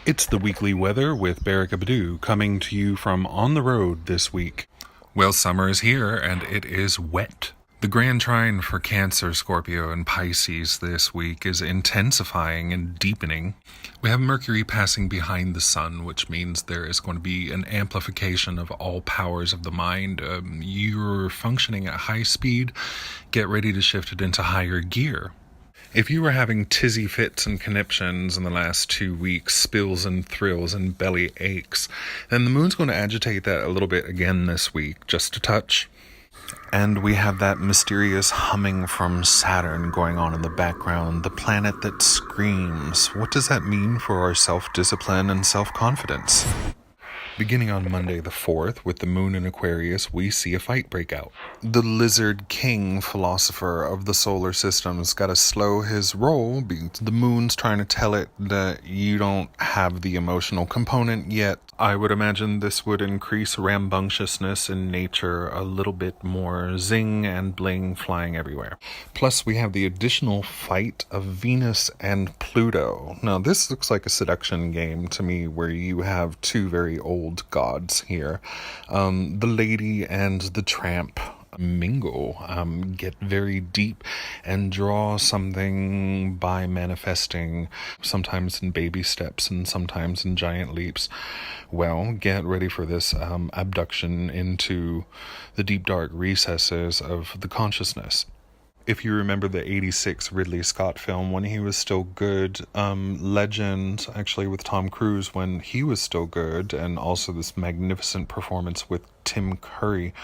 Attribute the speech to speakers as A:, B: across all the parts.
A: It's the weekly weather with Bearykah Badu coming to you from on the road this week. Well, summer is here and it is wet. The grand trine for Cancer, Scorpio, and Pisces this week is intensifying and deepening. We have Mercury passing behind the sun, which means there is going to be an amplification of all powers of the mind. You're functioning at high speed. Get ready to shift it into higher gear. If you were having tizzy fits and conniptions in the last 2 weeks, spills and thrills and belly aches, then the moon's going to agitate that a little bit again this week, just a touch. And we have that mysterious humming from Saturn going on in the background, the planet that screams. What does that mean for our self-discipline and self-confidence? Beginning on Monday the 4th, with the moon in Aquarius, we see a fight break out. The lizard king philosopher of the solar system's got to slow his roll because the moon's trying to tell it that you don't have the emotional component yet. I would imagine this would increase rambunctiousness in nature a little bit more, zing and bling flying everywhere. Plus, we have the additional fight of Venus and Pluto. Now, this looks like a seduction game to me where you have two very old gods here. The lady and the tramp mingle, get very deep and draw something by manifesting, sometimes in baby steps and sometimes in giant leaps. Well, get ready for this abduction into the deep dark recesses of the consciousness. If you remember the 86 Ridley Scott film, when he was still good, Legend, actually with Tom Cruise when he was still good, and also this magnificent performance with Tim Curry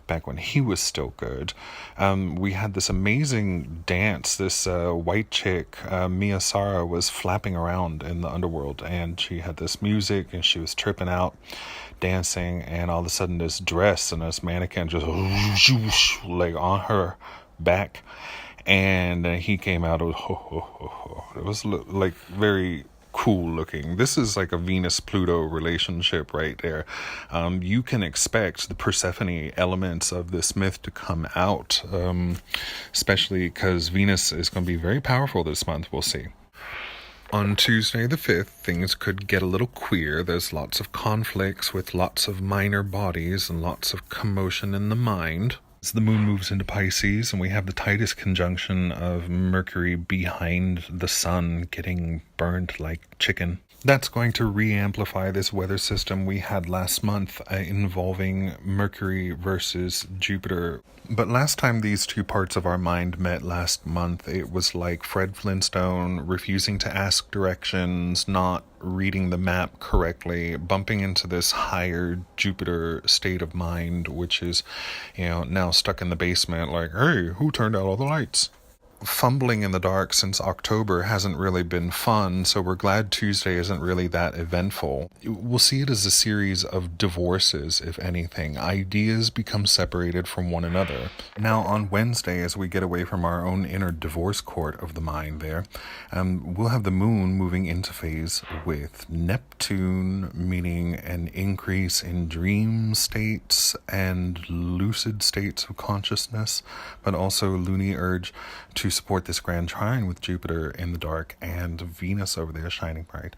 A: back when he was still good. We had this amazing dance. This white chick, Mia Sara, was flapping around in the underworld, and she had this music, and she was tripping out, dancing, and all of a sudden this dress and this mannequin just like on her back, and he came out. It was like very cool looking. This is like a Venus-Pluto relationship right there. You can expect the Persephone elements of this myth to come out, especially because Venus is going to be very powerful this month. We'll see. On Tuesday the 5th, things could get a little queer. There's lots of conflicts with lots of minor bodies and lots of commotion in the mind. As the moon moves into Pisces, and we have the tightest conjunction of Mercury behind the sun getting burned like chicken. That's going to re-amplify this weather system we had last month involving Mercury versus Jupiter. But last time these two parts of our mind met last month, it was like Fred Flintstone refusing to ask directions, not reading the map correctly, bumping into this higher Jupiter state of mind, which is, now stuck in the basement like, hey, who turned out all the lights? Fumbling in the dark since October hasn't really been fun, so we're glad Tuesday isn't really that eventful. We'll see it as a series of divorces, if anything. Ideas become separated from one another. Now, on Wednesday, as we get away from our own inner divorce court of the mind there, we'll have the moon moving into phase with Neptune, meaning an increase in dream states and lucid states of consciousness, but also loony urge to support this grand trine with Jupiter in the dark and Venus over there shining bright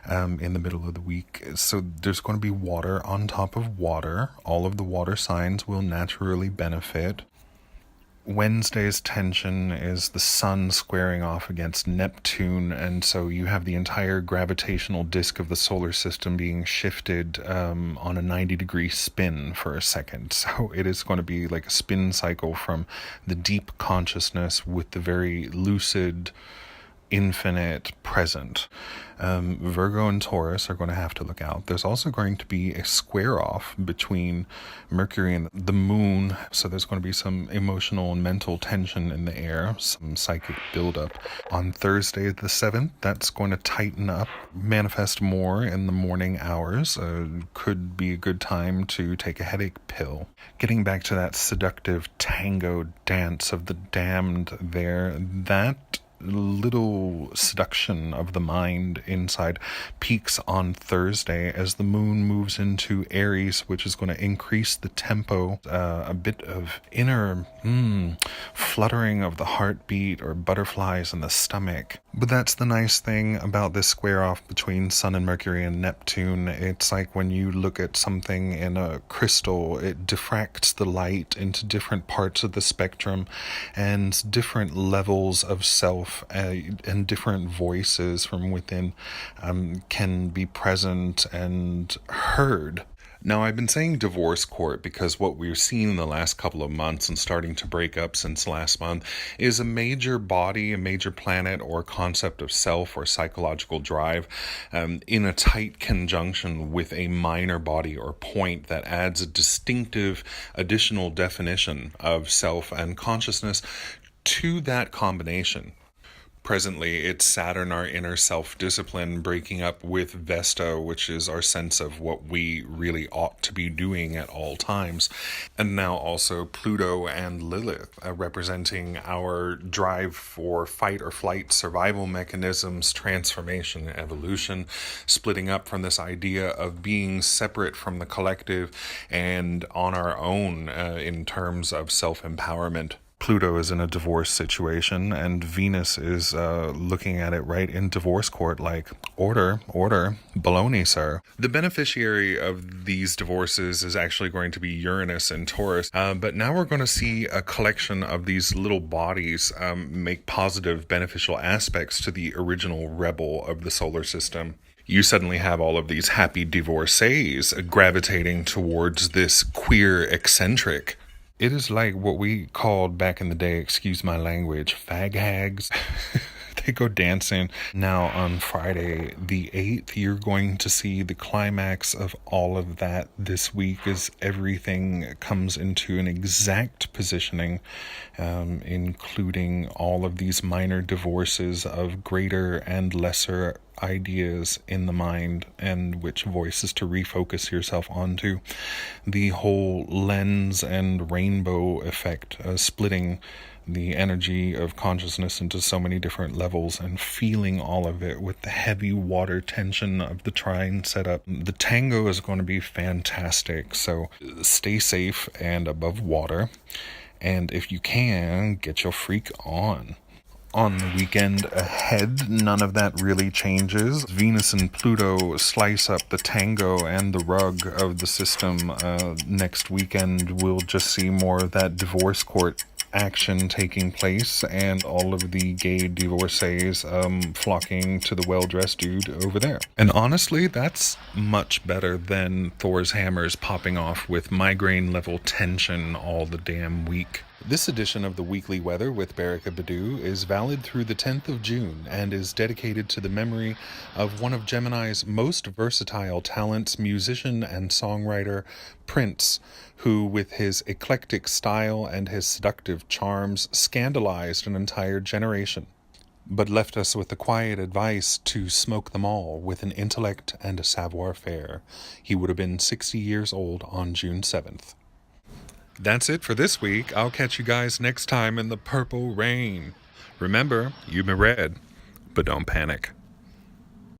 A: in the middle of the week. So there's going to be water on top of water. All of the water signs will naturally benefit. Wednesday's tension is the sun squaring off against Neptune, and so you have the entire gravitational disk of the solar system being shifted on a 90-degree spin for a second. So it is going to be like a spin cycle from the deep consciousness with the very lucid infinite present. Virgo and Taurus are going to have to look out. There's also going to be a square off between Mercury and the moon, so there's going to be some emotional and mental tension in the air, some psychic buildup. On Thursday the 7th, that's going to tighten up, manifest more in the morning hours. Could be a good time to take a headache pill. Getting back to that seductive tango dance of the damned there, that little seduction of the mind inside peaks on Thursday as the moon moves into Aries, which is going to increase the tempo, a bit of inner fluttering of the heartbeat or butterflies in the stomach. But that's the nice thing about this square off between Sun and Mercury and Neptune. It's like when you look at something in a crystal, it diffracts the light into different parts of the spectrum, and different levels of self and different voices from within can be present and heard. Now, I've been saying divorce court because what we've seen in the last couple of months and starting to break up since last month is a major body, a major planet or concept of self or psychological drive in a tight conjunction with a minor body or point that adds a distinctive additional definition of self and consciousness to that combination. Presently, it's Saturn, our inner self-discipline, breaking up with Vesta, which is our sense of what we really ought to be doing at all times. And now also Pluto and Lilith, representing our drive for fight or flight survival mechanisms, transformation, evolution, splitting up from this idea of being separate from the collective and on our own in terms of self-empowerment. Pluto is in a divorce situation, and Venus is looking at it right in divorce court like, order, baloney, sir. The beneficiary of these divorces is actually going to be Uranus and Taurus, but now we're going to see a collection of these little bodies make positive, beneficial aspects to the original rebel of the solar system. You suddenly have all of these happy divorcees gravitating towards this queer eccentric. It is like what we called back in the day, excuse my language, fag hags. They go dancing. Now on Friday the 8th, you're going to see the climax of all of that this week as everything comes into an exact positioning, including all of these minor divorces of greater and lesser ideas in the mind and which voices to refocus yourself onto. The whole lens and rainbow effect, splitting the energy of consciousness into so many different levels and feeling all of it with the heavy water tension of the trine setup. The tango is going to be fantastic, so stay safe and above water, and if you can, get your freak on. On the weekend ahead, none of that really changes. Venus and Pluto slice up the tango and the rug of the system. Next weekend, we'll just see more of that divorce court action taking place and all of the gay divorcees flocking to the well-dressed dude over there. And honestly, that's much better than Thor's hammers popping off with migraine level tension all the damn week. This edition of the Weekly Weather with Bearykah Badu is valid through the 10th of June and is dedicated to the memory of one of Gemini's most versatile talents, musician and songwriter Prince, who with his eclectic style and his seductive charms scandalized an entire generation, but left us with the quiet advice to smoke them all with an intellect and a savoir-faire. He would have been 60 years old on June 7th. That's it for this week. I'll catch you guys next time in the purple rain. Remember, you've been read, but don't panic.